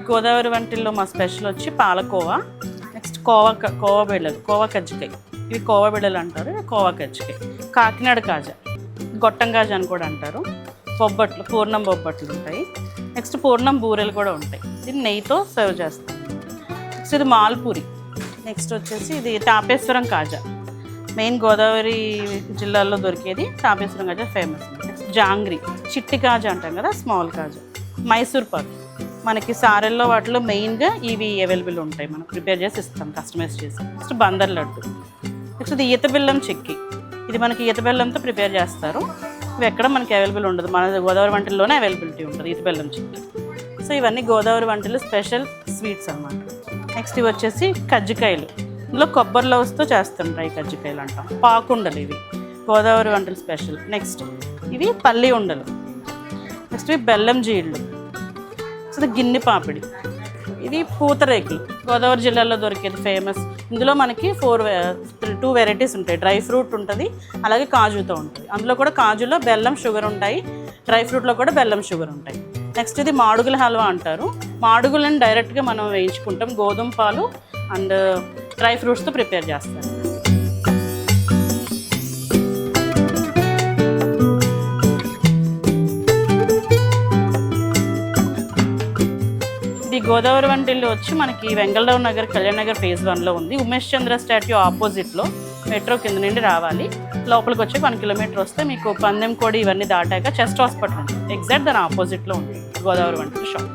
గోదావరి వంటిల్లో మా స్పెషల్ వచ్చి పాలకోవా, నెక్స్ట్ కోవా బిళ్ళలు, కోవా కజ్జికాయ. ఇవి కోవా బిళ్ళలు అంటారు, కోవా కజ్జికాయ. కాకినాడ కాజా, గొట్టం కాజా అని కూడా అంటారు. బొబ్బట్లు, పూర్ణం బొబ్బట్లు ఉంటాయి. నెక్స్ట్ పూర్ణం బూరెలు కూడా ఉంటాయి. ఇది నెయ్యితో సర్వ్ చేస్తాం. నెక్స్ట్ ఇది మాల్పూరి. నెక్స్ట్ వచ్చేసి ఇది తాపేశ్వరం కాజా, మెయిన్ గోదావరి జిల్లాలో దొరికేది తాపేశ్వరం కాజా ఫేమస్. నెక్స్ట్ జాంగ్రీ, చిట్టి కాజా అంటాం కదా, స్మాల్ కాజా. మైసూర్ పాక్, మనకి సారెల్లో వాటిలో మెయిన్గా ఇవి అవైలబుల్ ఉంటాయి, మనం ప్రిపేర్ చేసి ఇస్తాం కస్టమైజ్ చేసి. నెక్స్ట్ బందర్ లడ్డు. నెక్స్ట్ ఇది ఈత బెల్లం చెక్కి, ఇది మనకి ఈత బెల్లంతో ప్రిపేర్ చేస్తారు. ఇవి ఎక్కడ మనకి అవైలబుల్ ఉండదు, మన గోదావరి వంటల్లోనే అవైలబిలిటీ ఉంటుంది ఈత బెల్లం చెక్కి. సో ఇవన్నీ గోదావరి వంటలు స్పెషల్ స్వీట్స్ అన్నమాట. నెక్స్ట్ ఇవి వచ్చేసి కజ్జికాయలు, ఇందులో కొబ్బరి లవ్స్తో చేస్తాం, డ్రై కజ్జికాయలు అంటాం. పాకుండలు ఇవి గోదావరి వంటలు స్పెషల్. నెక్స్ట్ ఇవి పల్లి ఉండలు. నెక్స్ట్ ఇవి బెల్లం జీళ్ళు. నెక్స్ట్ గిన్నె పాపిడి, ఇది పూతరేకులు, గోదావరి జిల్లాలో దొరికేది ఫేమస్. ఇందులో మనకి 2 వెరైటీస్ ఉంటాయి, డ్రై ఫ్రూట్ ఉంటుంది, అలాగే కాజుతో ఉంటుంది. అందులో కూడా కాజులో బెల్లం షుగర్ ఉంటాయి, డ్రై ఫ్రూట్లో కూడా బెల్లం షుగర్ ఉంటాయి. నెక్స్ట్ ఇది మాడుగుల హల్వా అంటారు. మాడుగులను డైరెక్ట్గా మనం వేయించుకుంటాం, గోధుమ పాలు అండ్ డ్రై ఫ్రూట్స్తో ప్రిపేర్ చేస్తారు. ఇది గోదావరి వంటిల్లు వచ్చి మనకి వెంగళరావు నగర్, కళ్యాణ్ నగర్ ఫేజ్ 1లో ఉంది. ఉమేష్ చంద్ర స్టాట్యూ ఆపోజిట్లో మెట్రో కింద నుండి రావాలి. లోపలికి వచ్చి 1 కిలోమీటర్ వస్తే మీకు పందెంకోడి ఇవన్నీ దాటాక చెస్ట్ హాస్పిటల్ ఉంటుంది, ఎగ్జాక్ట్ దాని ఆపోజిట్లో ఉంటుంది గోదావరి వంటిల్లు షాప్.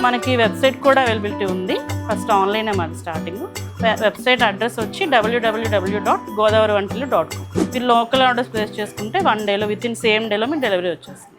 మనకి వెబ్సైట్ కూడా అవైలబిలిటీ ఉంది. ఫస్ట్ ఆన్లైనే మాది స్టార్టింగ్. వెబ్సైట్ అడ్రస్ వచ్చి www.godavarivantillu.com. మీరు లోకల్ ఆర్డర్స్ ప్లేస్ చేసుకుంటే 1 డేలో, విత్ ఇన్ సేమ్ డేలో మీకు డెలివరీ వచ్చేస్తుంది.